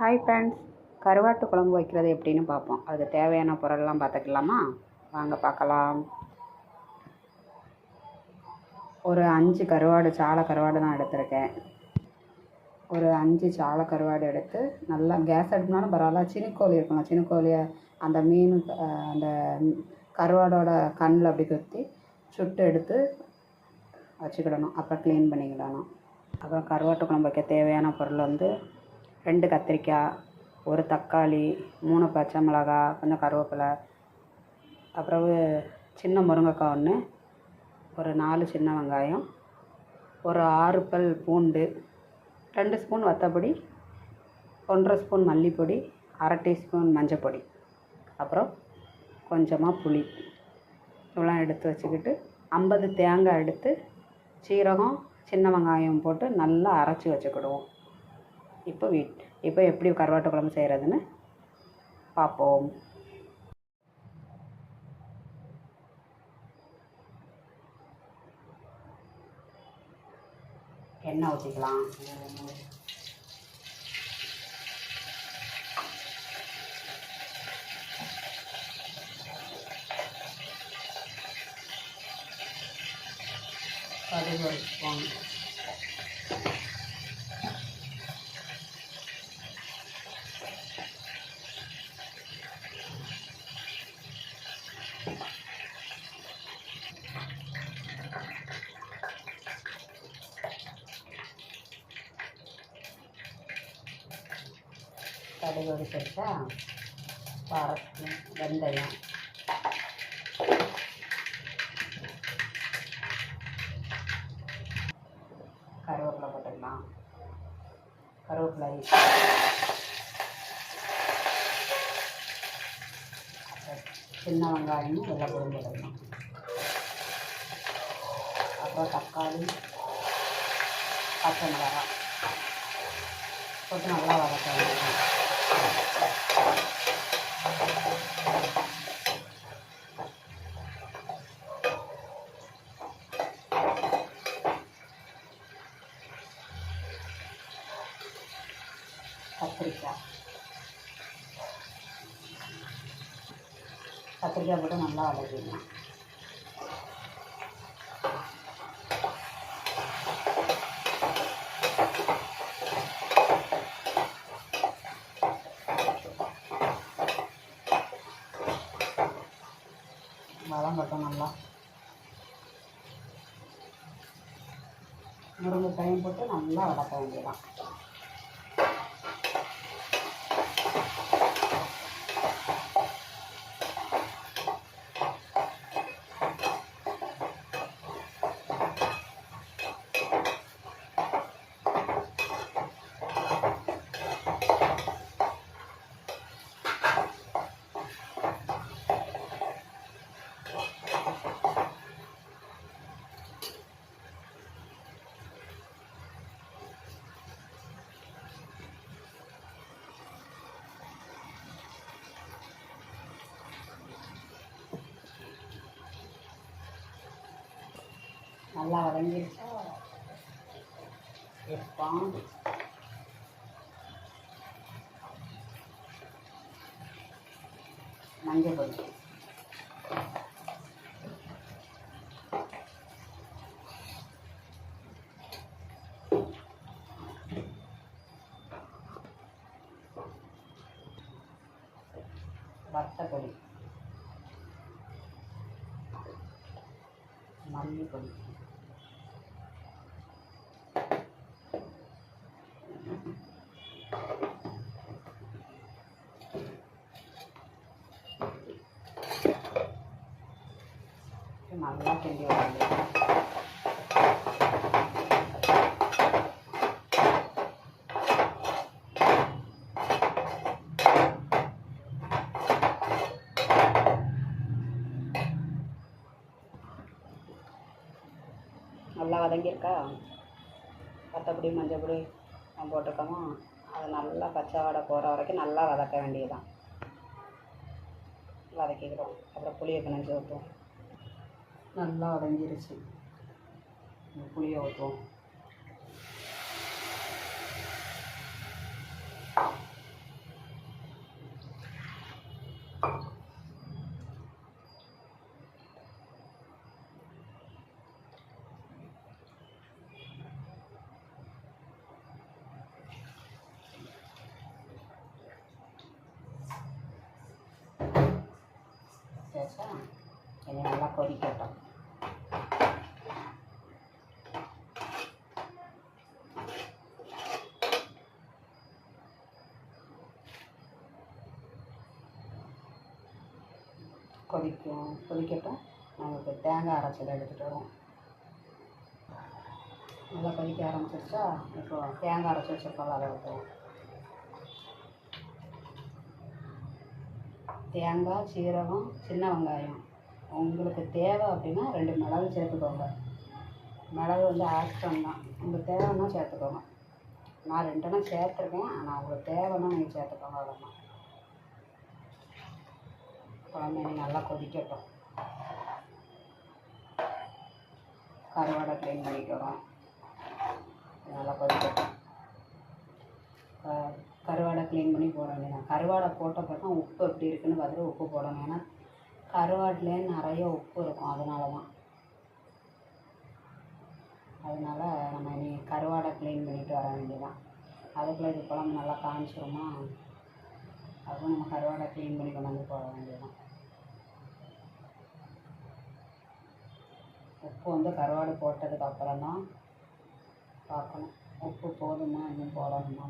Hi friends, கருவாட்டு குழம்பு வைக்கிறது எப்படின்னு பார்ப்போம். அதுக்கு தேவையான பொருள்லாம் பார்த்துக்கலாமா? வாங்க பார்க்கலாம். ஒரு 5 கருவாடு, சாலை கருவாடு நான் எடுத்திருக்கேன். ஒரு 5 சாலை கருவாடு எடுத்து நல்லா கேஸ் அடுப்புனாலும் பரவாயில்ல, சினிக்கோழி இருக்கலாம், சினிக்கோழியை அந்த மீன் அந்த கருவாடோட கண்ணில் அப்படி குத்தி சுட்டு எடுத்து வச்சுக்கிடணும். அப்புறம் க்ளீன் பண்ணிக்கிடணும். அப்புறம் கருவாட்டு குழம்பு வைக்க தேவையான பொருள் 2 கத்திரிக்காய், 1 தக்காளி, 3 பச்சை மிளகாய், கொஞ்சம் கருவேப்பிலை, அப்புறம் சின்ன முருங்கைக்காய் ஒன்று, ஒரு 4 சின்ன வெங்காயம், ஒரு 6 பல் பூண்டு, 2 ஸ்பூன் வத்தப்பொடி, 1.5 ஸ்பூன் மல்லிப்பொடி, 1/2 டீஸ்பூன் மஞ்சப்பொடி, அப்புறம் கொஞ்சமாக புளி இதெல்லாம் எடுத்து வச்சுக்கிட்டு 50 தேங்காய் எடுத்து சீரகம், சின்ன வெங்காயம் போட்டு நல்லா அரைச்சி வச்சுக்கிடுவோம். இப்போ எப்படி கருவாட்டு குழம்பு செய்கிறதுன்னு பார்ப்போம். எண்ணெய் ஊற்றிக்கலாம். கடுகு வச்சுக்குவோம். கடுகு வச்சுட்டா வெந்தயம், கருவேப்பிலை போட்டுக்கலாம். கருவேப்பிலை, சின்ன வெங்காயமும் வெள்ளைப்பூடும் போட்டுக்கலாம். அப்புறம் தக்காளி, பச்சை மிளகாய் போட்டு நல்லா வதக்கலாம். கத்திரிக்காய் போட்டு நல்லா வதக்கிடலாம். வதங்கட்டும் நல்லா. முருங்கைக்காயும் போட்டு நல்லா வதக்க வேண்டியதான். நல்லா வதங்கிடுச்சா எடுப்போம். மஞ்சள் பொடி, வத்தப்பொடி, மல்லிப்பொடி, நல்லா கிண்டி விட நல்லா வதங்கியிருக்கா. வத்தப்பொடி, மஞ்சள் பொடி போட்டிருக்கோமா, அது நல்லா பச்சை வாடை போகிற வரைக்கும் நல்லா வதக்க வேண்டியதுதான். வதக்கிக்கிறோம். அப்புறம் புளியை பிணைஞ்சி ஊற்றுவோம். நல்லா வதங்கிருச்சு. புளியை ஊற்றுவோம். வச்சாச்சா, இனி நல்லா கொதிக்கட்டும். கொதிக்கட்டும். நமக்கு தேங்காய் அரைச்சதை எடுத்துகிட்டு வரோம். நல்லா கொதிக்க ஆரம்பிச்சிருச்சா, இப்போ தேங்காய் அரைச்சி வச்சுருக்கோம், அதை ஊற்றுவோம். தேங்காய், சீரகம், சின்ன வெங்காயம். உங்களுக்கு தேவை அப்படின்னா 2 மிளகு சேர்த்துக்கோங்க. மிளகு வந்து ஆப்ஷன் தான், உங்களுக்கு தேவைன்னா சேர்த்துக்கோங்க. நான் 2 சேர்த்துருக்கேன், ஆனால் உங்களுக்கு தேவைன்னா நீங்கள் சேர்த்துக்கோங்க. அவ்வளோதான். குழம்பு நல்லா கொதிக்கட்டும். கருவாடை க்ளீன் பண்ணிக்கிறோம். நல்லா கொதிக்கட்டும். கருவாடை க்ளீன் பண்ணி போட வேண்டியதான். கருவாடை போட்டப்போ தான் உப்பு எப்படி இருக்குன்னு பார்த்துட்டு உப்பு போடணும். ஏன்னா கருவாட்டிலே நிறைய உப்பு இருக்கும், அதனால நம்ம இனி கருவாடை க்ளீன் பண்ணிவிட்டு வர வேண்டியதான். அதுக்குள்ளே இது குழம்பு நல்லா காமிச்சிருமா, அதுவும் நம்ம கருவாடை க்ளீன் பண்ணி கொண்டாந்து போட வேண்டியதான். உப்பு வந்து கருவாடு போட்டதுக்கு அப்புறம் தான் பார்க்கணும், உப்பு போதுமா இன்னும் போடணுமா.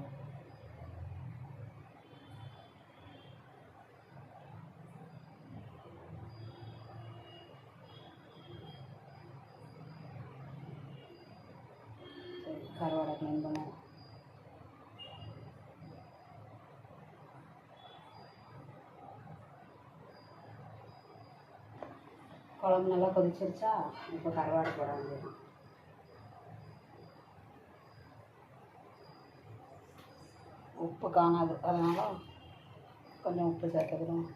சரி, கருவாடை க்ளீன் பண்ணுவோம். குழம்பு நல்லா கொதிச்சிருச்சா, இப்போ கருவாடை போட வேண்டியதான். உப்பு காணாது, அதனால் கொஞ்சம் உப்பு சேர்த்துக்கிறோம்.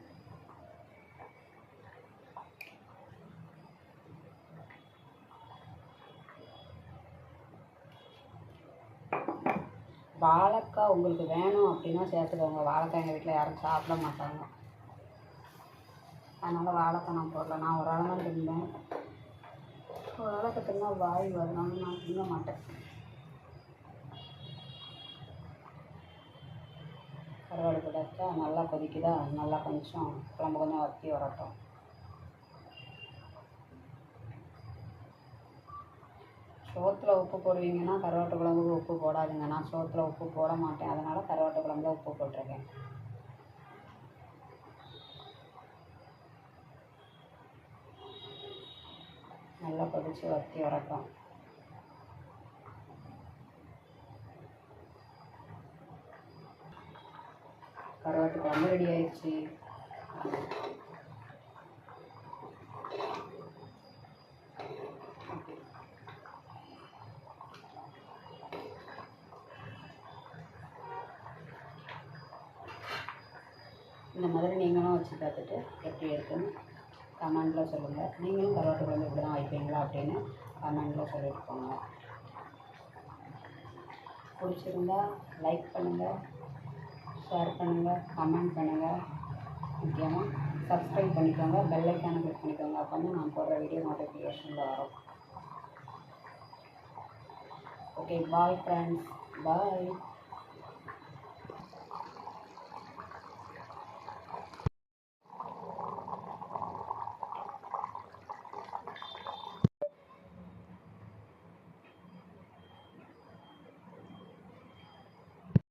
வாழைக்காய் உங்களுக்கு வேணும் அப்படின்னா சேர்த்துக்கோங்க. வாழைக்காய் எங்கள் வீட்டில் யாரும் சாப்பிட மாட்டாங்க, அதனால் வாழைக்காய் நான் போடல. நான் ஒரு ஆள் தான் தின்பேன். வாழைக்காய் தின்னா வாய் வரணும், நான் திங்க மாட்டேன். கருவாடு போட்டாச்சா, நல்லா கொதிக்குதா, நல்லா கொஞ்சம் குழம்பு கொஞ்சம் வற்றி வரட்டும். சோத்தில் உப்பு போடுவீங்கன்னா கருவாட்டு குழம்புக்கு உப்பு போடாதுங்க. நான் சோத்தில் உப்பு போட மாட்டேன், அதனால் கருவாட்டு குழம்புல உப்பு போட்டிருக்கேன். நல்லா கொதித்து வற்றி வரட்டும். கருவாட்டு குழம்பு ரெடி ஆயிடுச்சு. இந்த மாதிரி நீங்களும் வச்சு பார்த்துட்டு எப்படி இருக்குன்னு கமெண்டில் சொல்லுங்கள். நீங்களும் கருவாட்டு குழம்பு இப்படி தான் வைப்பீங்களா அப்படின்னு கமெண்டில் சொல்லிட்டு போங்க. பிடிச்சிருந்தா லைக் பண்ணுங்கள், ஷேர் பண்ணுங்கள், கமெண்ட் பண்ணுங்கள். முக்கியமாக சப்ஸ்கிரைப் பண்ணிக்கோங்க, பெல் ஐக்கானை கிளிக் பண்ணிக்கோங்க. அப்போ வந்து நான் போடுற வீடியோ நோட்டிஃபிகேஷனில் வரும். ஓகே, பாய் ஃப்ரெண்ட்ஸ், பாய்.